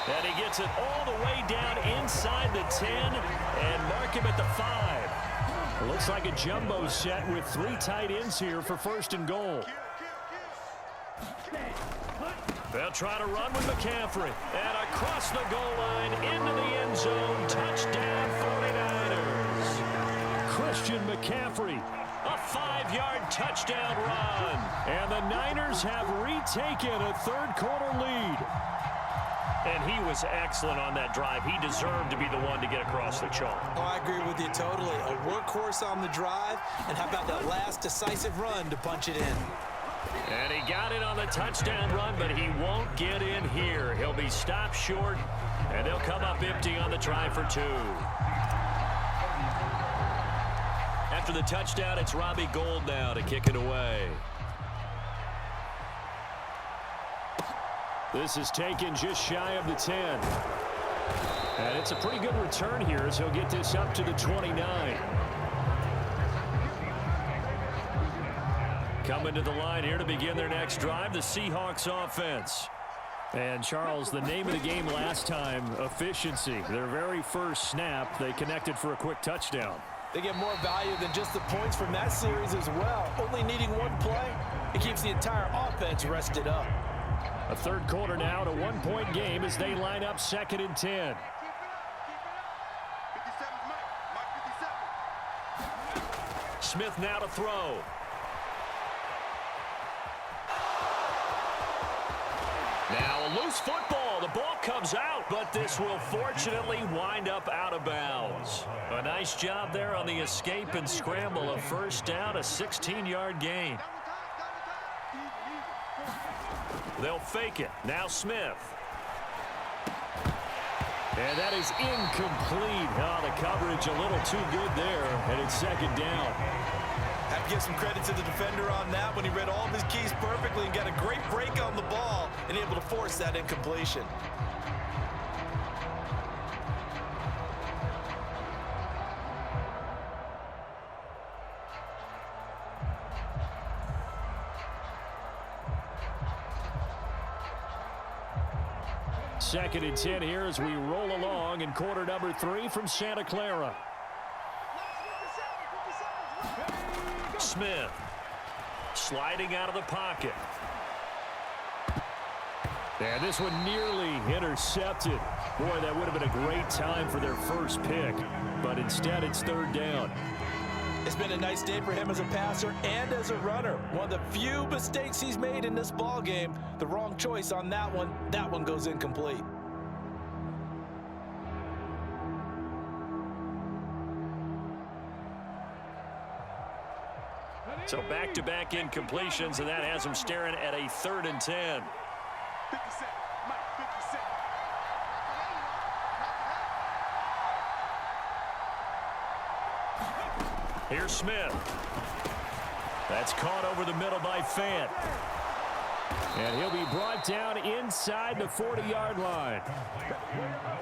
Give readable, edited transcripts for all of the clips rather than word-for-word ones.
And he gets it all the way down inside the 10 and mark him at the 5. It looks like a jumbo set with 3 tight ends here for first and goal. They'll try to run with McCaffrey. And across the goal line into the end zone. Touchdown 49ers. Christian McCaffrey. A 5-yard touchdown run. And the Niners have retaken a third-quarter lead. And he was excellent on that drive. He deserved to be the one to get across the chalk. Oh, I agree with you totally. A workhorse on the drive. And how about that last decisive run to punch it in? And he got it on the touchdown run, but he won't get in here. He'll be stopped short, and they'll come up empty on the try for 2. After the touchdown, it's Robbie Gould now to kick it away. This is taken just shy of the 10. And it's a pretty good return here as he'll get this up to the 29. Coming to the line here to begin their next drive, the Seahawks offense. And, Charles, the name of the game last time, efficiency. Their very first snap, they connected for a quick touchdown. They get more value than just the points from that series as well. Only needing one play, it keeps the entire offense rested up. A third quarter now to 1-point game as they line up 2nd and 10. Smith now to throw. Now a loose football. The ball comes out, but this will fortunately wind up out of bounds. A nice job there on the escape and scramble. A first down, a 16-yard gain. They'll fake it. Now Smith. And that is incomplete. Oh, the coverage a little too good there, and it's 2nd down. Have to give some credit to the defender on that when he read all of his keys perfectly and got a great break on the ball and able to force that incompletion. Second and 10 here as we roll along in quarter number 3 from Santa Clara. Smith sliding out of the pocket. And this one nearly intercepted. Boy, that would have been a great time for their first pick. But instead, it's 3rd down. It's been a nice day for him as a passer and as a runner. One of the few mistakes he's made in this ball game. The wrong choice on that one. That one goes incomplete. So back-to-back incompletions, and that has him staring at a 3rd and 10. Here's Smith. That's caught over the middle by Fant. And he'll be brought down inside the 40-yard line.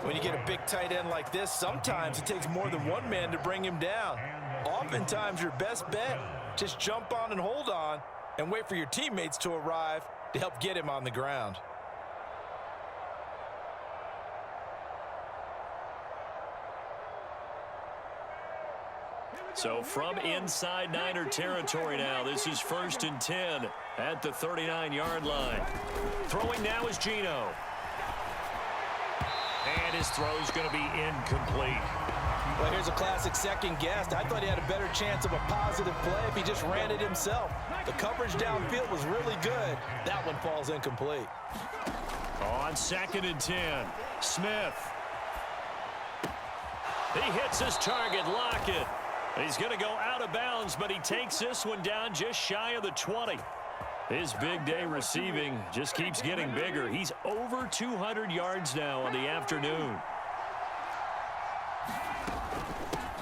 When you get a big tight end like this, sometimes it takes more than one man to bring him down. Oftentimes, your best bet, just jump on and hold on and wait for your teammates to arrive to help get him on the ground. So from inside Niner territory now, this is 1st and 10 at the 39-yard line. Throwing now is Geno. And his throw is going to be incomplete. Well, here's a classic second guess. I thought he had a better chance of a positive play if he just ran it himself. The coverage downfield was really good. That one falls incomplete. On 2nd and 10, Smith. He hits his target, Lockett. He's going to go out of bounds, but he takes this one down just shy of the 20. His big day receiving just keeps getting bigger. He's over 200 yards now on the afternoon.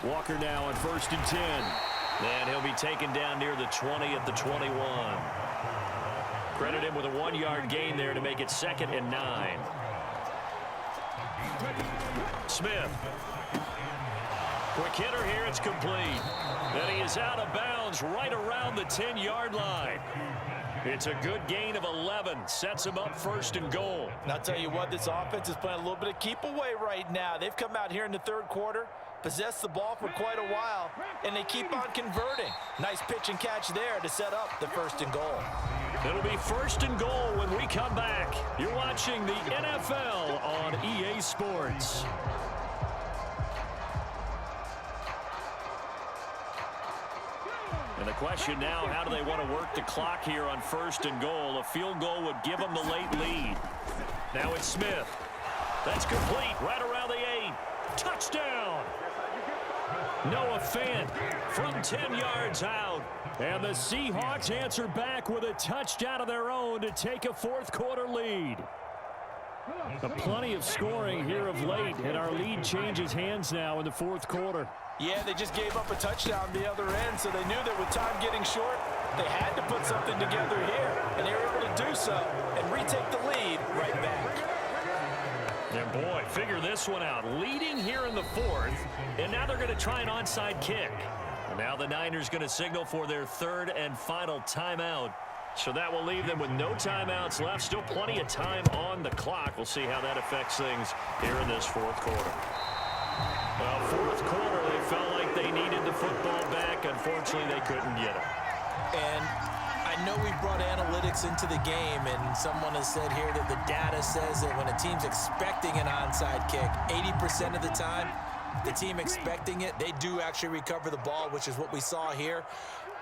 Walker now on 1st and 10. And he'll be taken down near the 20 at the 21. Credit him with a 1-yard gain there to make it 2nd and 9. Smith. Quick hitter here, it's complete. And he is out of bounds right around the 10-yard line. It's a good gain of 11. Sets him up first and goal. And I'll tell you what, this offense is playing a little bit of keep away right now. They've come out here in the third quarter, possessed the ball for quite a while, and they keep on converting. Nice pitch and catch there to set up the first and goal. It'll be first and goal when we come back. You're watching the NFL on EA Sports. And the question now, how do they want to work the clock here on first and goal? A field goal would give them the late lead. Now it's Smith. That's complete right around the 8. Touchdown! Noah Fant from 10 yards out. And the Seahawks answer back with a touchdown of their own to take a fourth quarter lead. Plenty of scoring here of late, and our lead changes hands now in the fourth quarter. Yeah, they just gave up a touchdown the other end, so they knew that with time getting short, they had to put something together here, and they were able to do so and retake the lead right back. And boy, figure this one out. Leading here in the fourth, and now they're going to try an onside kick. And now the Niners going to signal for their third and final timeout. So that will leave them with no timeouts left. Still plenty of time on the clock. We'll see how that affects things here in this fourth quarter. Well, fourth quarter, they felt like they needed the football back. Unfortunately, they couldn't get it. And I know we brought analytics into the game, and someone has said here that the data says that when a team's expecting an onside kick, 80% of the time, the team expecting it, they do actually recover the ball, which is what we saw here.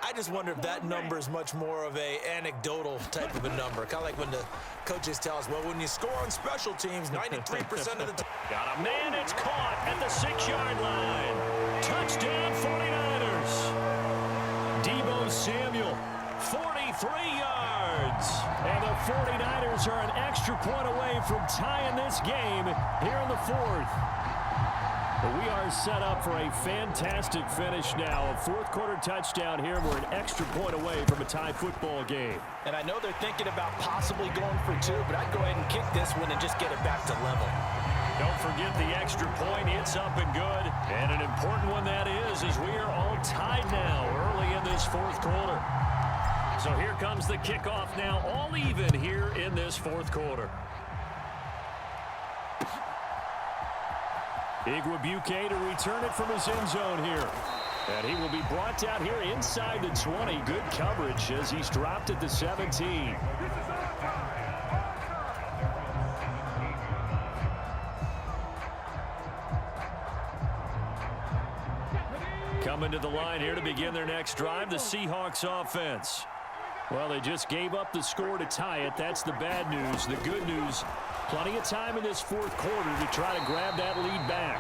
I just wonder if that number is much more of a anecdotal type of a number. Kind of like when the coaches tell us, well, when you score on special teams, 93% of the time. Got a man, it's caught at the 6-yard line. Touchdown, 49ers. Deebo Samuel, 43 yards. And the 49ers are an extra point away from tying this game here in the fourth. But we are set up for a fantastic finish now. A fourth quarter touchdown here. We're an extra point away from a tie football game. And I know they're thinking about possibly going for 2, but I'd go ahead and kick this one and just get it back to level. Don't forget the extra point. It's up and good. And an important one that is, as we are all tied now early in this fourth quarter. So here comes the kickoff now, all even here in this fourth quarter. Igwebuike to return it from his end zone here. And he will be brought down here inside the 20. Good coverage as he's dropped at the 17. Coming to the line here to begin their next drive, the Seahawks offense. Well, they just gave up the score to tie it. That's the bad news. The good news, plenty of time in this fourth quarter to try to grab that lead back.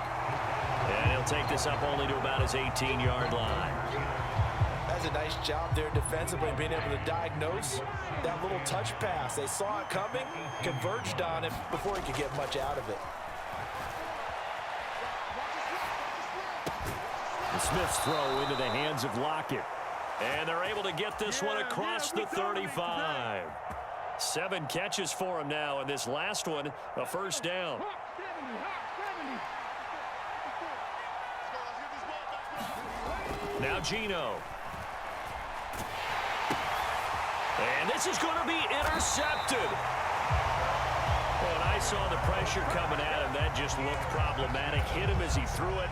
And he'll take this up only to about his 18-yard line. That's a nice job there defensively, being able to diagnose that little touch pass. They saw it coming, converged on it before he could get much out of it. The Smith's throw into the hands of Lockett. And they're able to get this one across the 35. 7 catches for him now, and this last one, a first down. Now Geno. And this is going to be intercepted. When I saw the pressure coming at him, that just looked problematic. Hit him as he threw it.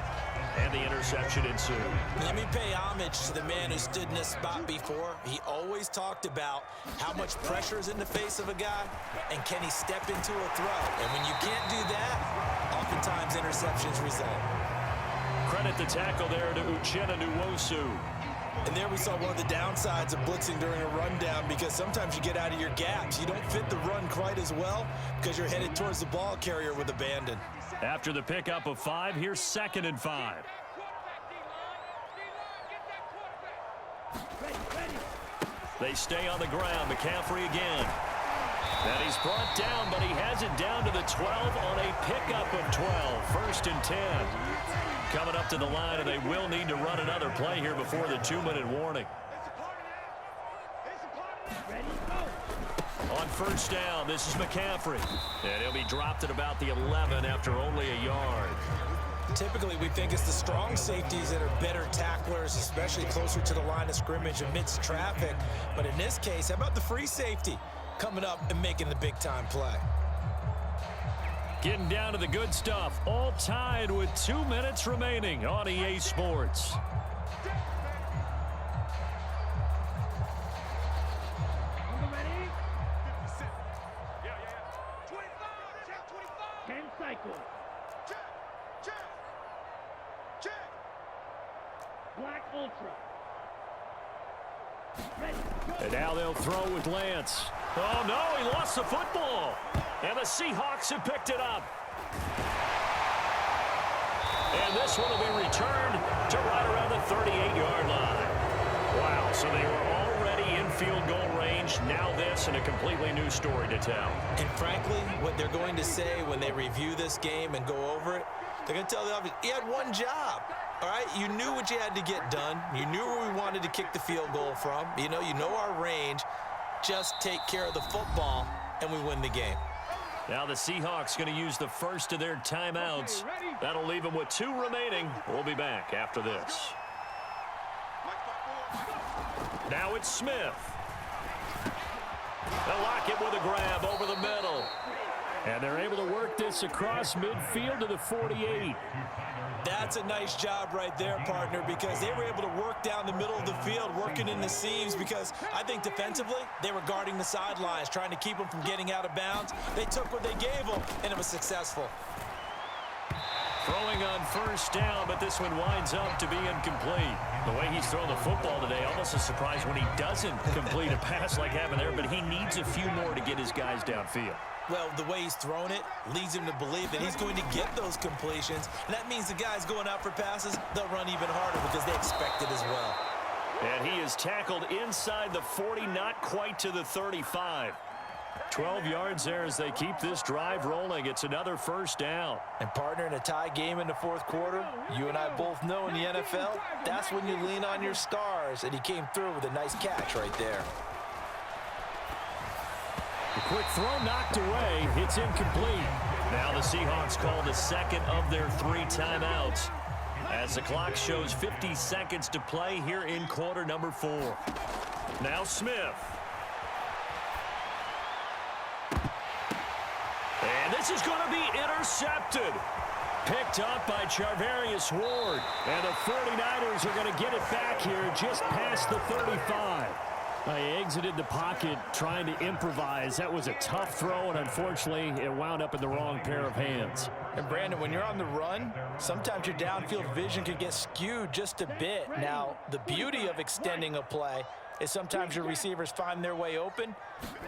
And the interception ensued. Let me pay homage to the man who stood in this spot before. He always talked about how much pressure is in the face of a guy, and can he step into a throw. And when you can't do that, oftentimes interceptions result. Credit the tackle there to Uchenna Nwosu. And there we saw one of the downsides of blitzing during a rundown, because sometimes you get out of your gaps. You don't fit the run quite as well because you're headed towards the ball carrier with abandon. After the pickup of 5, here's 2nd and 5. They stay on the ground. McCaffrey again. And he's brought down, but he has it down to the 12 on a pickup of 12. 1st and 10. Coming up to the line, and they will need to run another play here before the 2-minute warning. On first down. This is McCaffrey. And he'll be dropped at about the 11 after only a yard. Typically, we think it's the strong safeties that are better tacklers, especially closer to the line of scrimmage amidst traffic. But in this case, how about the free safety coming up and making the big-time play? Getting down to the good stuff. All tied with 2 minutes remaining on EA Sports. And now they'll throw with Lance. Oh, no, he lost the football. And the Seahawks have picked it up. And this one will be returned to right around the 38-yard line. Wow, so they were already in field goal range. Now this and a completely new story to tell. And frankly, what they're going to say when they review this game and go over it, they're going to tell the offense, he had one job. All right, you knew what you had to get done. You knew where we wanted to kick the field goal from. You know our range. Just take care of the football, and we win the game. Now the Seahawks going to use the first of their timeouts. That'll leave them with 2 remaining. We'll be back after this. Now it's Smith. They'll lock it with a grab over the middle. And they're able to work this across midfield to the 48. That's a nice job right there, partner, because they were able to work down the middle of the field, working in the seams, because I think defensively they were guarding the sidelines, trying to keep them from getting out of bounds. They took what they gave them, and it was successful. Throwing on first down, but this one winds up to be incomplete. The way he's thrown the football today, almost a surprise when he doesn't complete a pass like happened there, but he needs a few more to get his guys downfield. Well, the way he's thrown it leads him to believe that he's going to get those completions. And that means the guys going out for passes, they'll run even harder because they expect it as well. And he is tackled inside the 40, not quite to the 35. 12 yards there as they keep this drive rolling. It's another first down. And partner, in a tie game in the fourth quarter, you and I both know in the NFL, that's when you lean on your stars. And he came through with a nice catch right there. The quick throw knocked away. It's incomplete. Now the Seahawks call the second of their 3 timeouts as the clock shows 50 seconds to play here in quarter number 4. Now Smith. And this is going to be intercepted. Picked up by Charvarius Ward. And the 49ers are going to get it back here just past the 35. He exited the pocket trying to improvise. That was a tough throw, and unfortunately, it wound up in the wrong pair of hands. And Brandon, when you're on the run, sometimes your downfield vision can get skewed just a bit. Now, the beauty of extending a play is sometimes your receivers find their way open,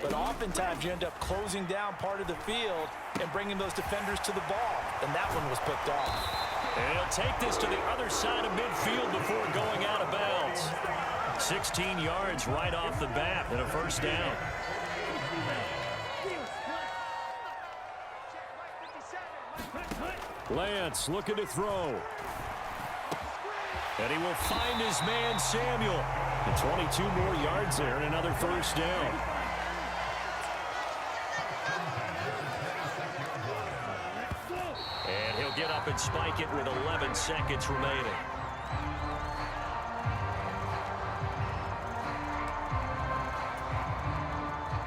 but oftentimes you end up closing down part of the field and bringing those defenders to the ball, and that one was picked off. And he'll take this to the other side of midfield before going out of bounds. 16 yards right off the bat and a first down. Lance looking to throw. And he will find his man Samuel. And 22 more yards there and another first down. And he'll get up and spike it with 11 seconds remaining.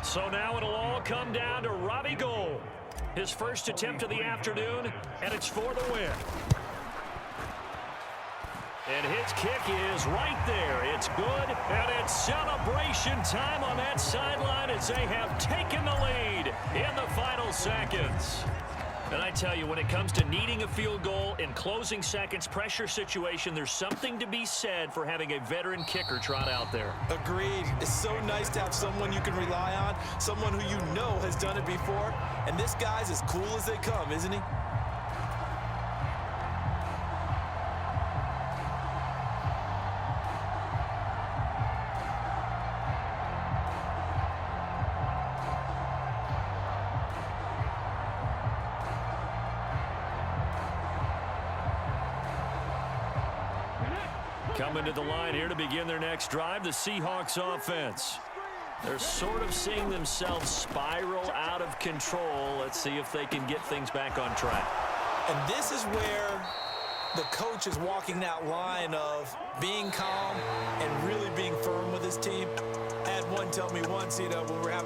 So now it'll all come down to Robbie Gould. His first attempt of the afternoon, and it's for the win. And his kick is right there. It's good, and it's celebration time on that sideline as they have taken the lead in the final seconds. And I tell you, when it comes to needing a field goal in closing seconds, pressure situation, there's something to be said for having a veteran kicker trot out there. Agreed. It's so nice to have someone you can rely on, someone who you know has done it before. And this guy's as cool as they come, isn't he? Coming to the line here to begin their next drive, the Seahawks offense. They're sort of seeing themselves spiral out of control. Let's see if they can get things back on track. And this is where the coach is walking that line of being calm and really being firm with his team. I had one tell me once, when we're having